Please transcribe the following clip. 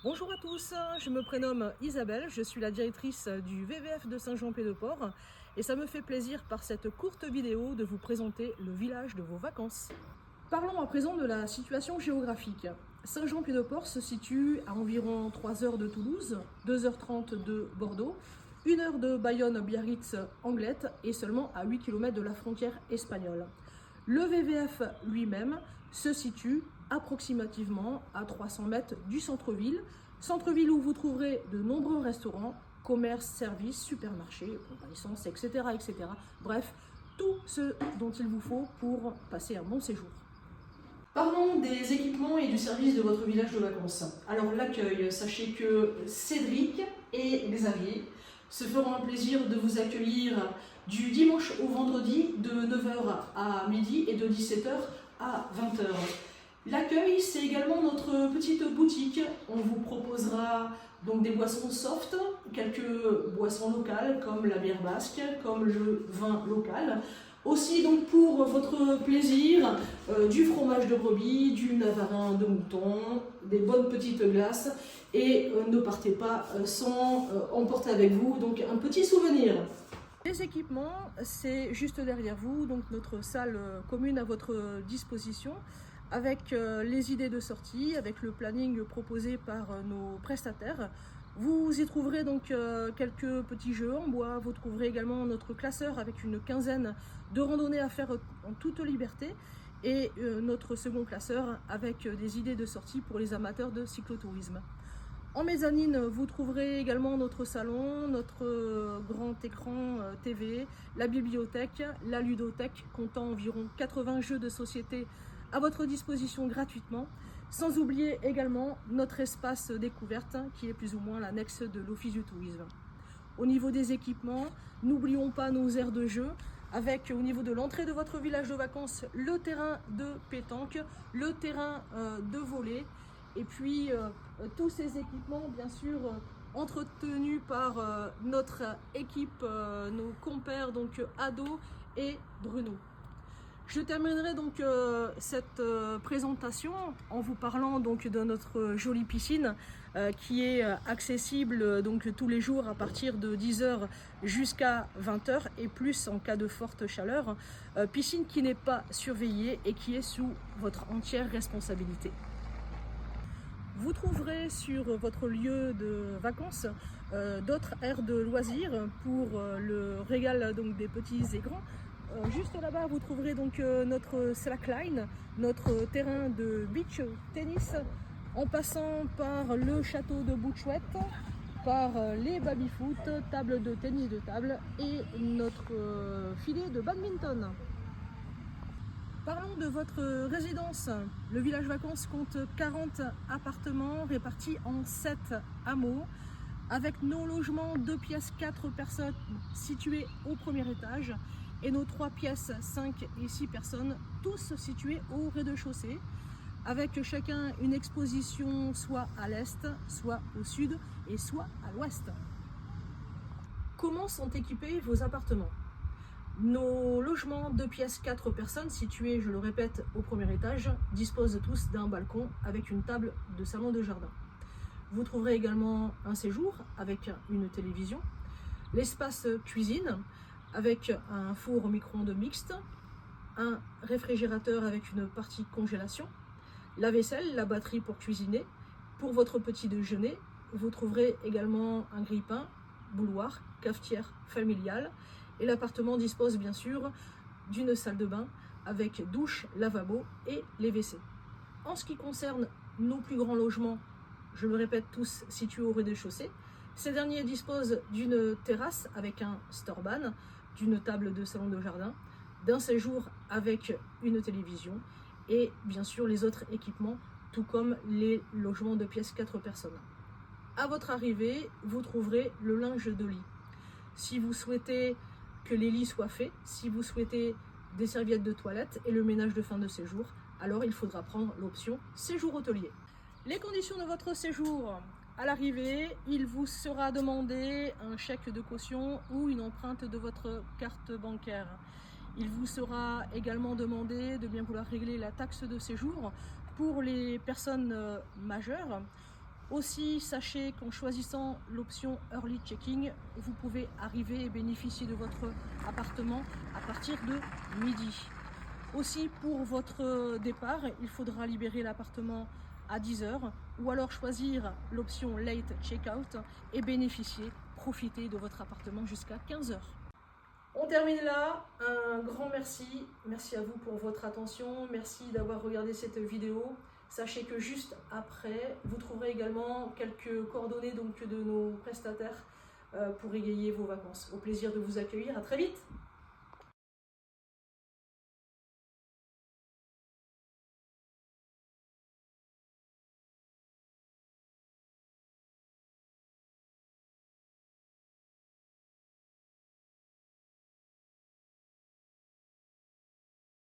Bonjour à tous, je me prénomme Isabelle, je suis la directrice du VVF de Saint-Jean-Pied-de-Port et ça me fait plaisir par cette courte vidéo de vous présenter le village de vos vacances. Parlons à présent de la situation géographique. Saint-Jean-Pied-de-Port se situe à environ 3 heures de Toulouse, 2h30 de Bordeaux, 1 heure de Bayonne-Biarritz-Anglette et seulement à 8 km de la frontière espagnole. Le VVF lui-même se situe approximativement à 300 mètres du centre-ville. Centre-ville où vous trouverez de nombreux restaurants, commerces, services, supermarchés, pompes à essence, etc., etc. Bref, tout ce dont il vous faut pour passer un bon séjour. Parlons des équipements et du service de votre village de vacances. Alors l'accueil, sachez que Cédric et Xavier se feront un plaisir de vous accueillir du dimanche au vendredi de 9h à midi et de 17h à 20h. L'accueil, c'est également notre petite boutique. On vous proposera donc des boissons soft, quelques boissons locales comme la bière basque, comme le vin local. Aussi donc pour votre plaisir, du fromage de brebis, du navarin de mouton, des bonnes petites glaces et ne partez pas sans emporter avec vous donc un petit souvenir. Les équipements, c'est juste derrière vous, donc notre salle commune à votre disposition avec les idées de sortie, avec le planning proposé par nos prestataires. Vous y trouverez donc quelques petits jeux en bois, vous trouverez également notre classeur avec une quinzaine de randonnées à faire en toute liberté et notre second classeur avec des idées de sortie pour les amateurs de cyclotourisme. En mezzanine, vous trouverez également notre salon, notre grand écran TV, la bibliothèque, la ludothèque comptant environ 80 jeux de société à votre disposition gratuitement, sans oublier également notre espace découverte qui est plus ou moins l'annexe de l'Office du tourisme. Au niveau des équipements, n'oublions pas nos aires de jeu avec au niveau de l'entrée de votre village de vacances le terrain de pétanque, le terrain de volley et puis tous ces équipements bien sûr entretenus par notre équipe, nos compères donc Ado et Bruno. Je terminerai donc cette présentation en vous parlant donc de notre jolie piscine qui est accessible donc tous les jours à partir de 10h jusqu'à 20h et plus en cas de forte chaleur. Piscine qui n'est pas surveillée et qui est sous votre entière responsabilité. Vous trouverez sur votre lieu de vacances d'autres aires de loisirs pour le régal donc des petits et grands. Juste là-bas, vous trouverez donc notre slackline, notre terrain de beach tennis, en passant par le château de Bouchouette, par les baby-foot, table de tennis de table et notre filet de badminton. Parlons de votre résidence. Le village vacances compte 40 appartements répartis en 7 hameaux, avec nos logements 2 pièces 4 personnes situés au premier étage et nos 3 pièces 5 et 6 personnes tous situés au rez-de-chaussée, avec chacun une exposition soit à l'est, soit au sud et soit à l'ouest. Comment sont équipés vos appartements? Nos logements 2 pièces 4 personnes situés, je le répète, au premier étage, disposent tous d'un balcon avec une table de salon de jardin. Vous trouverez également un séjour avec une télévision, l'espace cuisine avec un four au micro-ondes mixte, un réfrigérateur avec une partie congélation, la vaisselle, la batterie pour cuisiner. Pour votre petit déjeuner, vous trouverez également un grille-pain, bouilloire, cafetière familiale. Et l'appartement dispose bien sûr d'une salle de bain avec douche, lavabo et les WC. En ce qui concerne nos plus grands logements, je le répète tous situés au rez-de-chaussée, ces derniers disposent d'une terrasse avec un storeban, d'une table de salon de jardin, d'un séjour avec une télévision et bien sûr les autres équipements, tout comme les logements de pièces 4 personnes. À votre arrivée, vous trouverez le linge de lit. Si vous souhaitez que les lits soient faits, si vous souhaitez des serviettes de toilette et le ménage de fin de séjour, alors il faudra prendre l'option séjour hôtelier. Les conditions de votre séjour: à l'arrivée, il vous sera demandé un chèque de caution ou une empreinte de votre carte bancaire. Il vous sera également demandé de bien vouloir régler la taxe de séjour pour les personnes majeures. Aussi, sachez qu'en choisissant l'option Early Checking, vous pouvez arriver et bénéficier de votre appartement à partir de midi. Aussi, pour votre départ, il faudra libérer l'appartement à 10 h ou alors choisir l'option Late Checkout et bénéficier, profiter de votre appartement jusqu'à 15 h. On termine là, un grand merci. Merci à vous pour votre attention, merci d'avoir regardé cette vidéo. Sachez que juste après, vous trouverez également quelques coordonnées donc, de nos prestataires pour égayer vos vacances. Au plaisir de vous accueillir, à très vite.